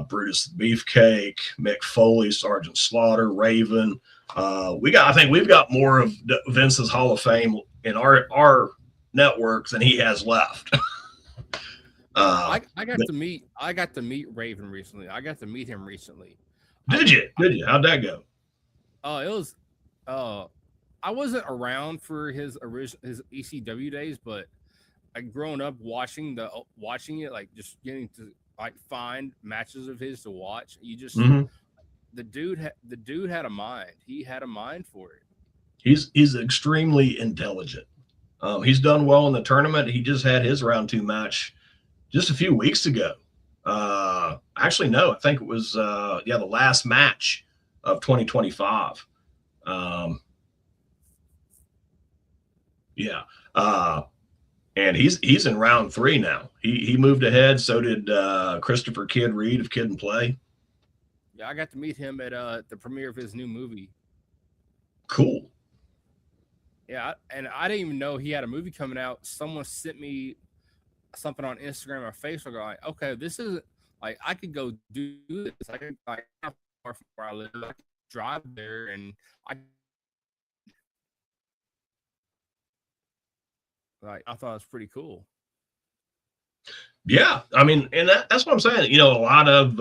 Brutus the Beefcake, Mick Foley, Sergeant Slaughter, Raven. I think we've got more of Vince's Hall of Fame in our network than he has left. I got to meet Raven recently. I got to meet him recently. Did you? How'd that go? It was. I wasn't around for his ECW days, but growing up watching it, like just getting to like find matches of his to watch. You just the dude had a mind. He had a mind for it. He's extremely intelligent. He's done well in the tournament. He just had his round 2 match just a few weeks ago. Actually, no, I think it was the last match of 2025. And he's in round 3 now. He moved ahead. So did Christopher Kid Reed of Kid and Play. Yeah, I got to meet him at the premiere of his new movie. Cool. Yeah, and I didn't even know he had a movie coming out. Someone sent me something on Instagram or Facebook. Like, okay, this is like I could go do this. I could not far from where I live. I could drive there, and I thought it was pretty cool. Yeah, I mean, and that's what I'm saying. A lot of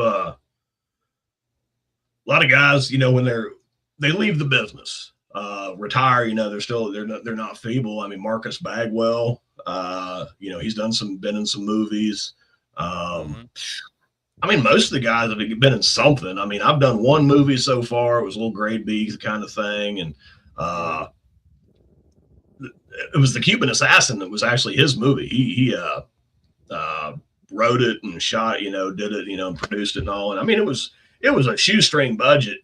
guys, when they leave the business, retire, they're not feeble. I mean, Marcus Bagwell, he's been in some movies. I mean, most of the guys have been in something. I mean, I've done one movie so far. It was a little grade B kind of thing. And it was The Cuban Assassin that was actually his movie. He wrote it and shot, did it, and produced it and all. And I mean, it was a shoestring budget.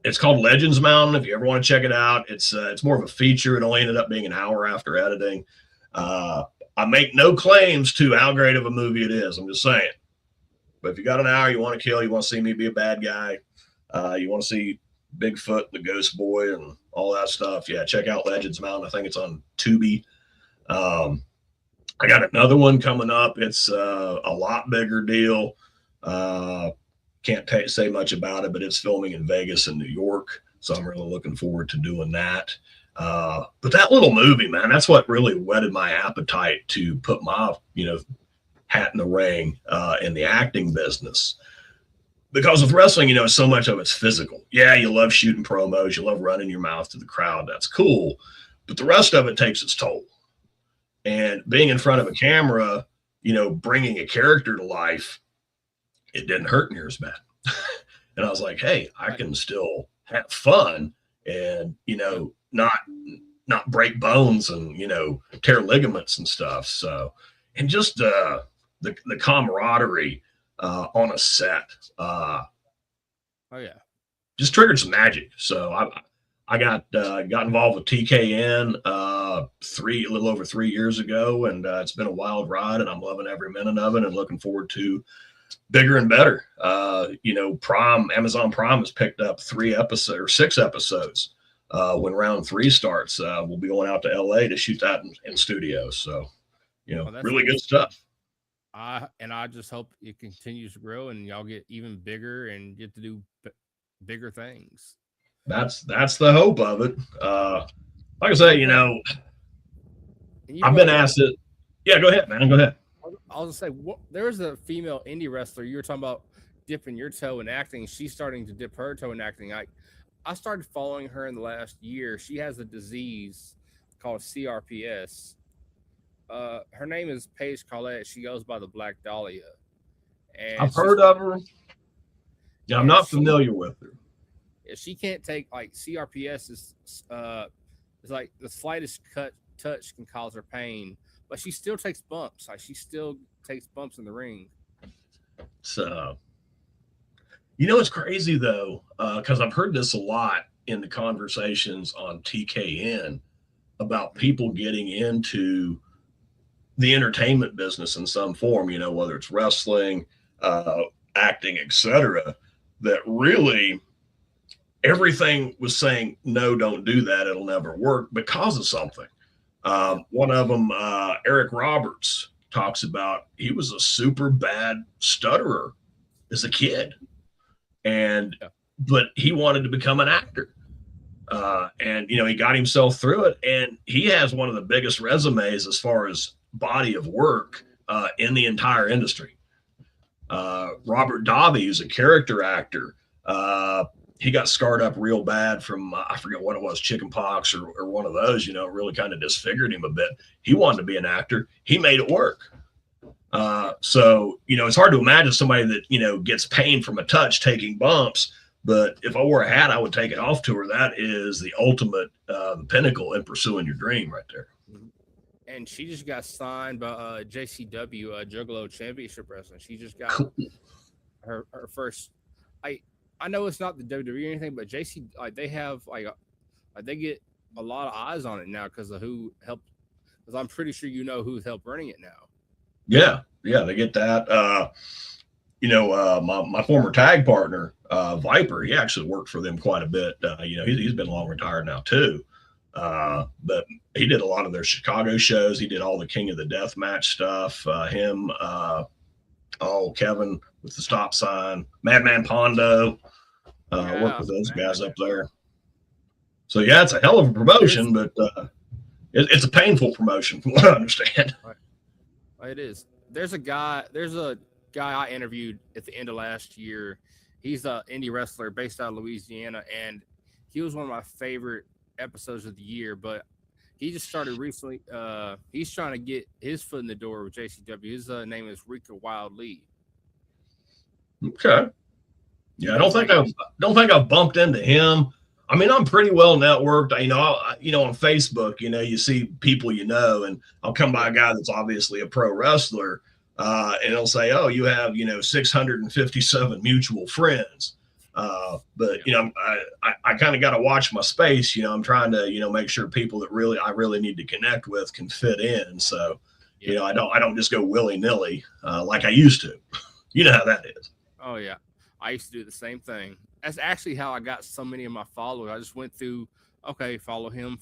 It's called Legends Mountain. If you ever want to check it out, it's more of a feature. It only ended up being an hour after editing. I make no claims to how great of a movie it is. I'm just saying. But if you got an hour, you want to kill, you want to see me be a bad guy, you want to see Bigfoot, the Ghost Boy, and all that stuff, yeah, check out Legends Mountain. I think it's on Tubi. I got another one coming up. It's a lot bigger deal. Can't say much about it, but it's filming in Vegas and New York. So I'm really looking forward to doing that. But that little movie, man, that's what really whetted my appetite to put my, hat in the ring in the acting business. because with wrestling, you know, so much of it's physical. Yeah, you love shooting promos, you love running your mouth to the crowd. That's cool. But the rest of it takes its toll. And being in front of a camera, you know, bringing a character to life, it didn't hurt near as bad. And I was like, hey, I can still have fun and, you know, not break bones and, you know, tear ligaments and stuff. So, and just the camaraderie on a set, oh yeah, just triggered some magic. So I got involved with TKN a little over 3 years ago, and it's been a wild ride, and I'm loving every minute of it, and looking forward to bigger and better. You know, Amazon Prime has picked up 6 episodes. When round 3 starts, we'll be going out to LA to shoot that in studio. So, you know, really good stuff. I just hope it continues to grow and y'all get even bigger and get to do bigger things. That's the hope of it. Like I say, you know, I've been asked it. Yeah, go ahead, man. Go ahead. I'll just say, there was a female indie wrestler. You were talking about dipping your toe in acting. She's starting to dip her toe in acting. I started following her in the last year. She has a disease called CRPS. Her name is Paige Collette. She goes by the Black Dahlia. And I've heard of her. Yeah, I'm not familiar with her. She can't take, like, CRPS is like the slightest touch can cause her pain, but she still takes bumps. Like, she still takes bumps in the ring. So, you know, it's crazy though, because I've heard this a lot in the conversations on TKN about people getting into the entertainment business in some form, you know, whether it's wrestling, acting, etc., that really everything was saying, no, don't do that. It'll never work because of something. One of them, Eric Roberts, talks about he was a super bad stutterer as a kid. But he wanted to become an actor. And, you know, he got himself through it. And he has one of the biggest resumes as far as body of work in the entire industry. Robert Davi, who's a character actor, he got scarred up real bad from, I forget what it was, chicken pox or one of those, you know, really kind of disfigured him a bit. He wanted to be an actor. He made it work. So, you know, it's hard to imagine somebody that, you know, gets pain from a touch taking bumps, but if I wore a hat, I would take it off to her. That is the ultimate, the pinnacle in pursuing your dream right there. And she just got signed by JCW, Juggalo Championship Wrestling. She just got her first. I know it's not the WWE or anything, but JC, like, they have like they get a lot of eyes on it now because of who helped. Because I'm pretty sure you know who's helped running it now. Yeah, they get that. You know, my former tag partner, Viper, he actually worked for them quite a bit. You know, he's been long retired now too. But he did a lot of their Chicago shows. He did all the King of the Death Match stuff. Kevin with the stop sign, Madman Pondo, worked with those guys up there. So yeah, it's a hell of a promotion, but it's a painful promotion from what I understand. Right. It is. There's a guy I interviewed at the end of last year. He's an indie wrestler based out of Louisiana, and he was one of my favorite episodes of the year, but he just started recently. He's trying to get his foot in the door with JCW. His name is Rika Wild Lee. Okay. Yeah, I don't think I've bumped into him. I mean, I'm pretty well networked. You know, on Facebook, you know, you see people you know, and I'll come by a guy that's obviously a pro wrestler, and he'll say, "Oh, you have, you know, 657 mutual friends." But you know, I kind of got to watch my space. You know, I'm trying to, you know, make sure people that I really need to connect with can fit in. So, you know, I don't just go willy nilly like I used to. You know how that is. Oh yeah, I used to do the same thing. That's actually how I got so many of my followers. I just went through, okay, follow him.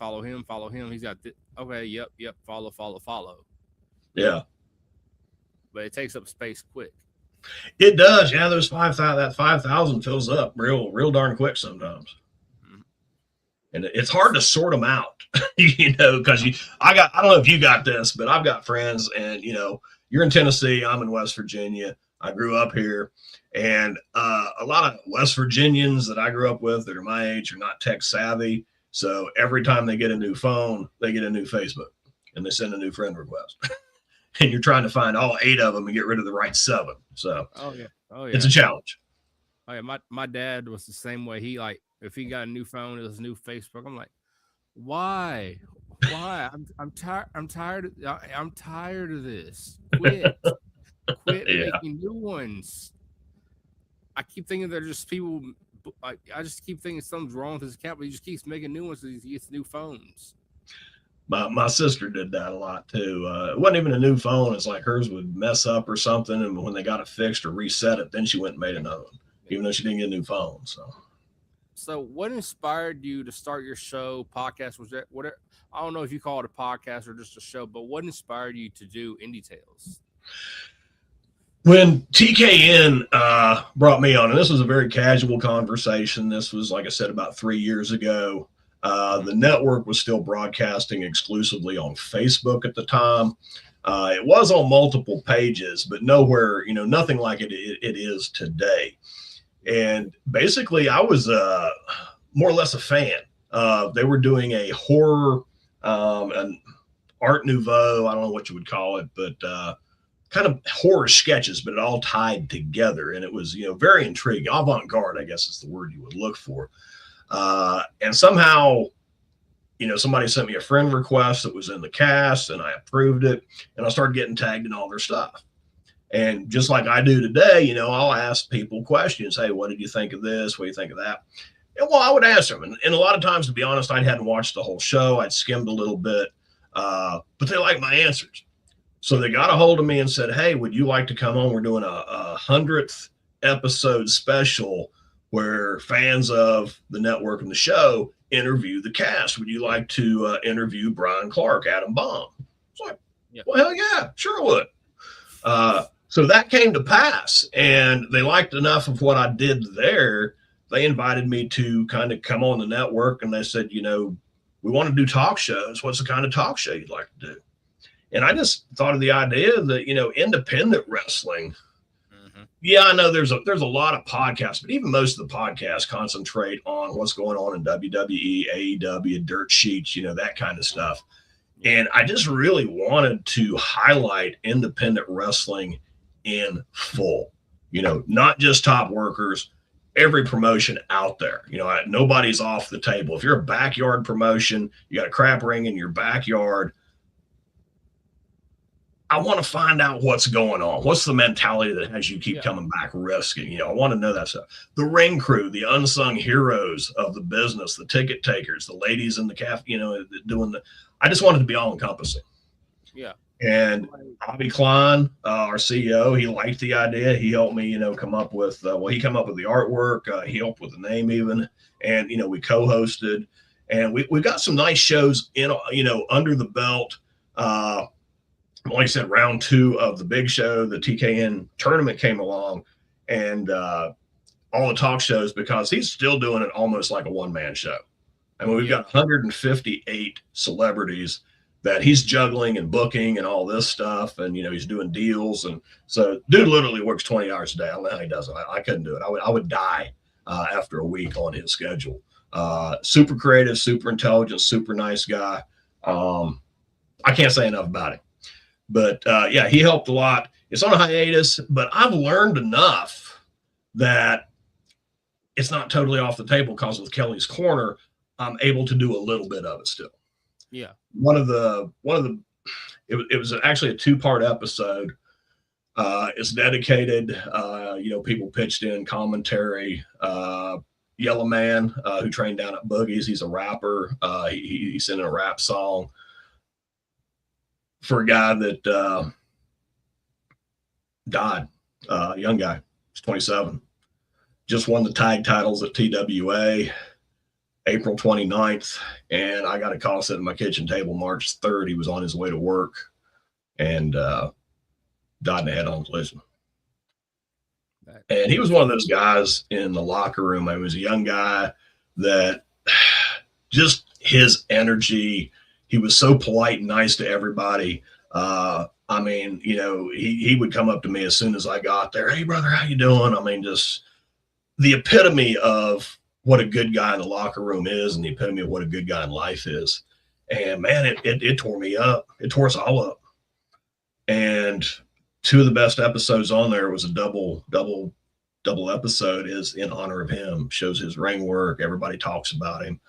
He's got okay, yep, follow. Yeah. But it takes up space quick. It does. Yeah, those 5,000, that 5,000 fills up real darn quick sometimes. Mm-hmm. And it's hard to sort them out, you know, because I don't know if you got this, but I've got friends, and, you know, you're in Tennessee, I'm in West Virginia. I grew up here, and a lot of West Virginians that I grew up with that are my age are not tech savvy. So every time they get a new phone, they get a new Facebook and they send a new friend request. And you're trying to find all 8 of them and get rid of the right 7. So it's a challenge. Oh yeah, my dad was the same way. He like if he got a new phone, it was a new Facebook. I'm like, why? I'm tired. I'm tired of this. Quit making new ones. I keep thinking they're just people. I just keep thinking something's wrong with his account, but he just keeps making new ones. So he gets new phones. My sister did that a lot too. It wasn't even a new phone. It's like hers would mess up or something, and when they got it fixed or reset it, then she went and made another one, even though she didn't get a new phone. So what inspired you to start your show, podcast? Was that whatever? I don't know if you call it a podcast or just a show, but what inspired you to do Indy Tales? When TKN brought me on, and this was a very casual conversation. This was, like I said, about 3 years ago. The network was still broadcasting exclusively on Facebook at the time. It was on multiple pages, but nowhere, nothing like it is today. And basically, I was more or less a fan. They were doing a horror, an Art Nouveau, I don't know what you would call it, but kind of horror sketches, but it all tied together. And it was, very intriguing. Avant-garde, I guess is the word you would look for. And somehow, somebody sent me a friend request that was in the cast, and I approved it, and I started getting tagged in all their stuff. And just like I do today, I'll ask people questions. Hey, what did you think of this? What do you think of that? And well, I would answer them. And a lot of times, to be honest, I hadn't watched the whole show. I'd skimmed a little bit, but they liked my answers. So they got a hold of me and said, hey, would you like to come on? We're doing a 100th episode special where fans of the network and the show interview the cast. Would you like to interview Brian Clark, Adam Baum? It's like, well, hell yeah, sure would. So that came to pass, and they liked enough of what I did there. They invited me to kind of come on the network, and they said, we want to do talk shows. What's the kind of talk show you'd like to do? And I just thought of the idea that, independent wrestling. Yeah, I know there's a lot of podcasts, but even most of the podcasts concentrate on what's going on in WWE, AEW, dirt sheets, that kind of stuff. And I just really wanted to highlight independent wrestling in full, not just top workers, every promotion out there. Nobody's off the table. If you're a backyard promotion, you got a crap ring in your backyard, I want to find out what's going on. What's the mentality that has you keep coming back risking? I want to know that stuff. The ring crew, the unsung heroes of the business, the ticket takers, the ladies in the cafe, I just wanted to be all encompassing. Yeah. And Bobby Klein, our CEO, he liked the idea. He helped me, come up with, he came up with the artwork. He helped with the name even. And, we co-hosted, and we got some nice shows in, under the belt. Like I said, round 2 of the big show, the TKN tournament came along, and all the talk shows, because he's still doing it almost like a one-man show. I mean, we've got 158 celebrities that he's juggling and booking and all this stuff. And, he's doing deals. And so dude literally works 20 hours a day. I don't know how he does it. I couldn't do it. I would die after a week on his schedule. Super creative, super intelligent, super nice guy. I can't say enough about him. But, he helped a lot. It's on a hiatus, but I've learned enough that it's not totally off the table, because with Kelly's Corner, I'm able to do a little bit of it still. Yeah. It was actually a 2-part episode. It's dedicated, people pitched in commentary. Yellow Man, who trained down at Boogie's, he's a rapper. He sent in a rap song for a guy that died, young guy. He's 27. Just won the tag titles at TWA April 29th. And I got a call sitting at my kitchen table March 3rd. He was on his way to work and died in a head-on collision. And he was one of those guys in the locker room. I was a young guy that just his energy, he was so polite and nice to everybody. I mean, you know, he would come up to me as soon as I got there. Hey, brother, how you doing? I mean, just the epitome of what a good guy in the locker room is and the epitome of what a good guy in life is. And man, it tore me up. It tore us all up. And two of the best episodes on there was a double episode is in honor of him, shows his ring work. Everybody talks about him.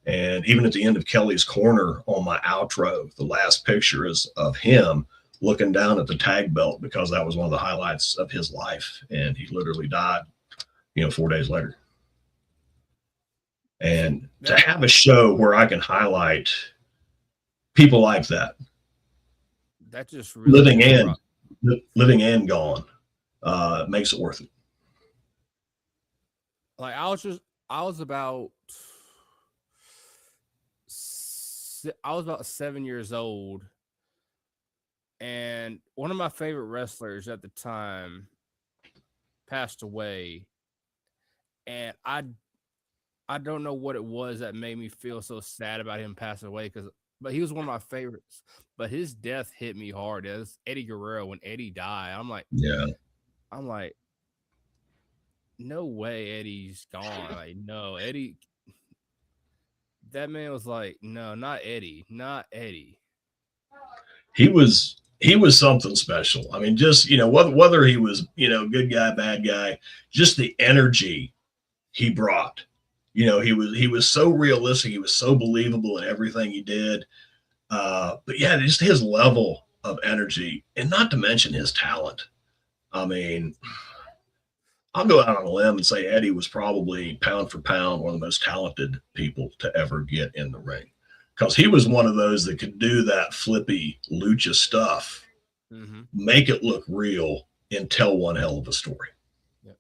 And even at the end of Kelly's Corner on my outro, the last picture is of him looking down at the tag belt because that was one of the highlights of his life. And he literally died, 4 days later. And to have a show where I can highlight people like that, that just really living and gone, makes it worth it. Like I was about 7 years old, and one of my favorite wrestlers at the time passed away, and I don't know what it was that made me feel so sad about him passing away, but he was one of my favorites. But his death hit me hard. It was Eddie Guerrero. When Eddie died, I'm like, no way Eddie's gone. Like, no, Eddie. That man was like, no, not Eddie. He was something special. I mean, just, whether he was, good guy, bad guy, just the energy he brought. He was so realistic. He was so believable in everything he did. But yeah, just his level of energy, and not to mention his talent. I mean, I'll go out on a limb and say Eddie was probably pound for pound one of the most talented people to ever get in the ring, because he was one of those that could do that flippy lucha stuff, make it look real, and tell one hell of a story. Yeah.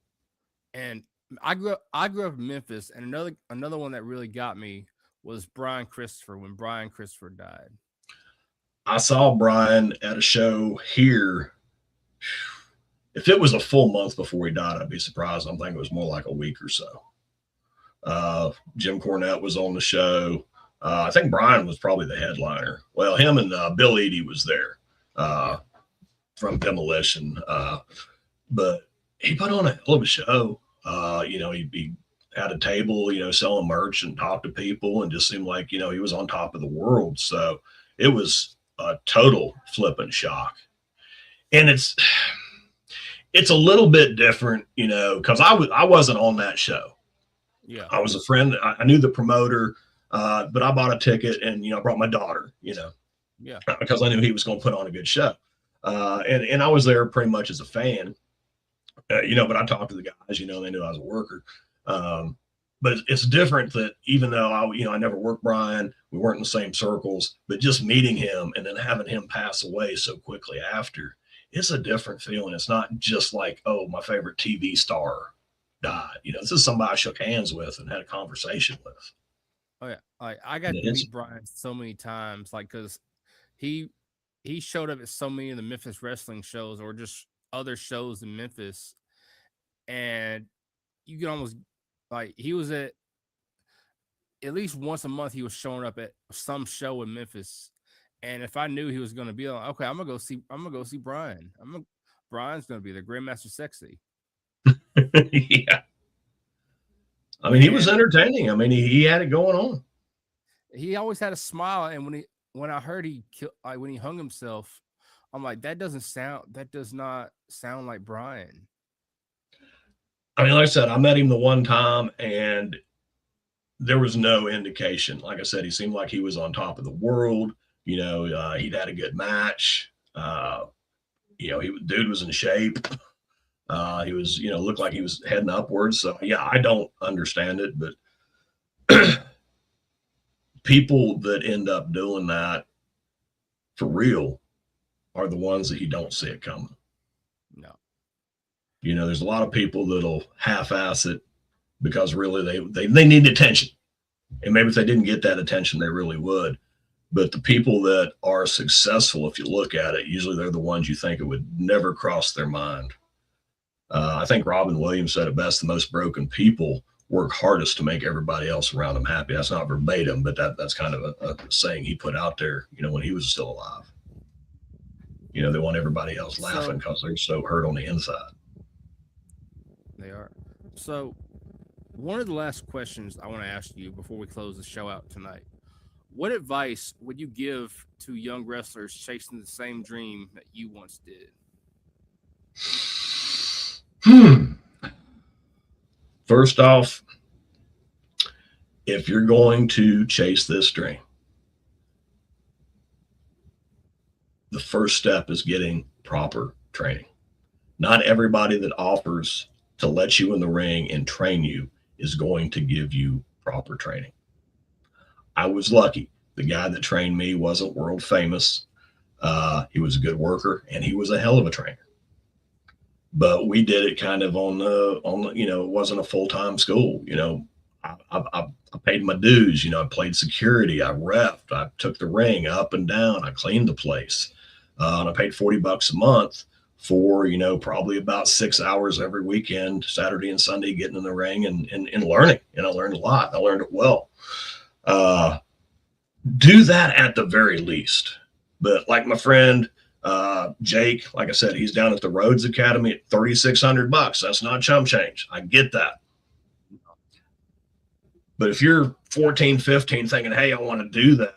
And I grew up in Memphis, and another one that really got me was Brian Christopher. When Brian Christopher died, I saw Brian at a show here. If it was a full month before he died, I'd be surprised. I'm thinking it was more like a week or so. Jim Cornette was on the show. I think Brian was probably the headliner. Well, him and Bill Eadie was there from Demolition. But he put on a hell of a show. He had a table, selling merch and talked to people, and just seemed like, he was on top of the world. So it was a total flipping shock. And it's a little bit different, because I wasn't on that show. Yeah, I was a friend. I knew the promoter, but I bought a ticket and, I brought my daughter, because I knew he was going to put on a good show. And I was there pretty much as a fan, but I talked to the guys, they knew I was a worker. But it's different that even though I never worked Brian, we weren't in the same circles, but just meeting him and then having him pass away so quickly after, it's a different feeling. It's not just like, oh, my favorite TV star died. This is somebody I shook hands with and had a conversation with. Oh yeah, I got to meet Brian so many times, because he showed up at so many of the Memphis wrestling shows or just other shows in Memphis, and you can almost he was at least once a month. He was showing up at some show in Memphis. And if I knew he was going to be on, okay, I'm gonna go see Brian. Brian's going to be the Grandmaster Sexy. Yeah. I mean, he was entertaining. I mean, he had it going on. He always had a smile. And when I heard when he hung himself, I'm like, that does not sound like Brian. I mean, like I said, I met him the one time and there was no indication. Like I said, he seemed like he was on top of the world. He'd had a good match. Dude was in shape. He was, looked like he was heading upwards. So yeah, I don't understand it, but people that end up doing that for real are the ones that you don't see it coming. No. There's a lot of people that'll half-ass it because really they need attention. And maybe if they didn't get that attention, they really would. But the people that are successful, if you look at it, usually they're the ones you think it would never cross their mind. I think Robin Williams said it best: the most broken people work hardest to make everybody else around them happy. That's not verbatim, but that's kind of a saying he put out there, when he was still alive. You know, they want everybody else laughing because they're so hurt on the inside. They are. So, one of the last questions I want to ask you before we close the show out tonight. What advice would you give to young wrestlers chasing the same dream that you once did? First off, if you're going to chase this dream, the first step is getting proper training. Not everybody that offers to let you in the ring and train you is going to give you proper training. I was lucky. The guy that trained me wasn't world famous. He was a good worker and he was a hell of a trainer. But we did it kind of on the, you know, it wasn't a full-time school. You know, I paid my dues. You know, I played security. I reffed. I took the ring up and down. I cleaned the place. And I paid $40 a month for, you know, probably about 6 hours every weekend, Saturday and Sunday, getting in the ring and learning. And I learned a lot. I learned it well. Do that at the very least. But like my friend Jake, like I said, he's down at the Rhodes Academy at $3,600. That's not chump change. I get that. But if you're 14, 15 thinking, hey, I want to do that,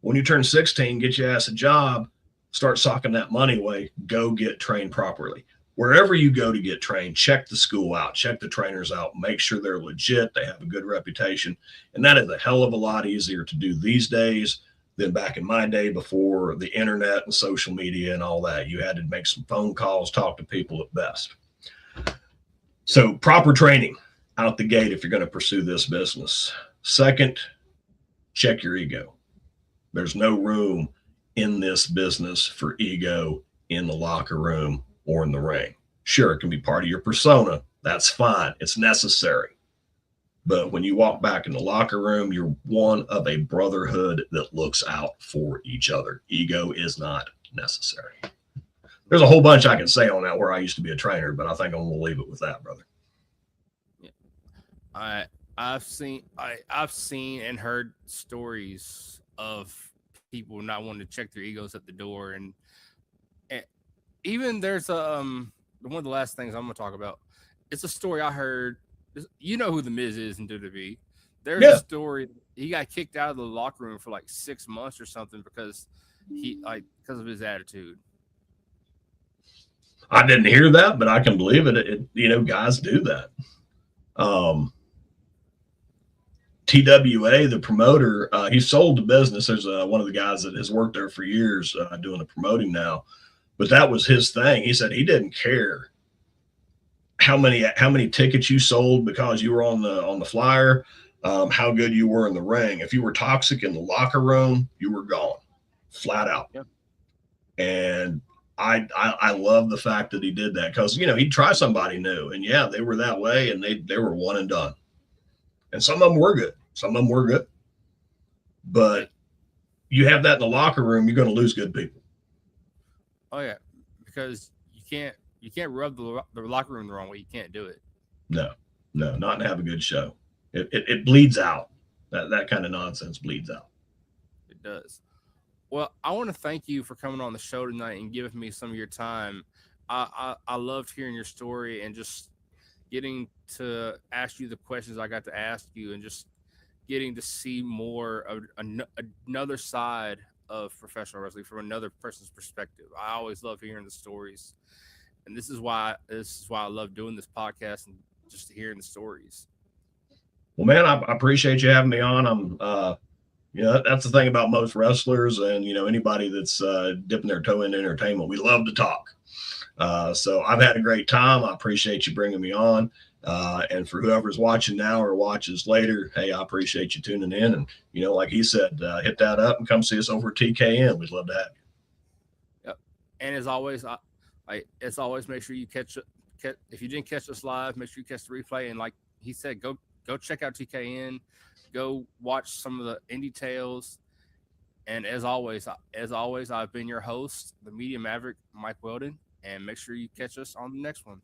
when you turn 16, get your ass a job, start socking that money away, go get trained properly. Wherever you go to get trained, check the school out, check the trainers out, make sure they're legit, they have a good reputation. And that is a hell of a lot easier to do these days than back in my day before the internet and social media and all that. You had to make some phone calls, talk to people at best. So proper training out the gate if you're going to pursue this business. Second, check your ego. There's no room in this business for ego in the locker room or in the ring. Sure, it can be part of your persona. That's fine. It's necessary. But when you walk back in the locker room, you're one of a brotherhood that looks out for each other. Ego is not necessary. There's a whole bunch I can say on that where I used to be a trainer, but I think I'm going to leave it with that, brother. Yeah. I've seen and heard stories of people not wanting to check their egos at the door, and even there's one of the last things I'm going to talk about. It's a story I heard. You know who the Miz is in WWE. There's a story. He got kicked out of the locker room for like 6 months or something because of his attitude. I didn't hear that, but I can believe it. You know, guys do that. TWA, the promoter, he sold the business. There's one of the guys that has worked there for years doing the promoting now, but that was his thing. He said he didn't care how many tickets you sold because you were on the flyer, how good you were in the ring. If you were toxic in the locker room, you were gone, flat out. Yep. And I love the fact that he did that because, you know, he'd try somebody new, and yeah, they were that way, and they were one and done. And some of them were good. Some of them were good. But you have that in the locker room, you're going to lose good people. Oh yeah, because you can't rub the locker room the wrong way. You can't do it. No, not to have a good show. It bleeds out. That kind of nonsense bleeds out. It does. Well, I want to thank you for coming on the show tonight and giving me some of your time. I loved hearing your story and just getting to ask you the questions I got to ask you and just getting to see more of another side of professional wrestling from another person's perspective. I always love hearing the stories. And this is why I love doing this podcast and just hearing the stories. Well, man, I appreciate you having me on. I'm, you know, that's the thing about most wrestlers and, you know, anybody that's dipping their toe into entertainment. We love to talk. So I've had a great time. I appreciate you bringing me on. And for whoever's watching now or watches later, hey, I appreciate you tuning in. And, you know, like he said, hit that up and come see us over at TKN. We'd love to have you. Yep. And as always, make sure you catch if you didn't catch us live, make sure you catch the replay. And like he said, go check out TKN, go watch some of the Indy Tales. And as always, I've been your host, the Media Maverick, Mike Weldon, and make sure you catch us on the next one.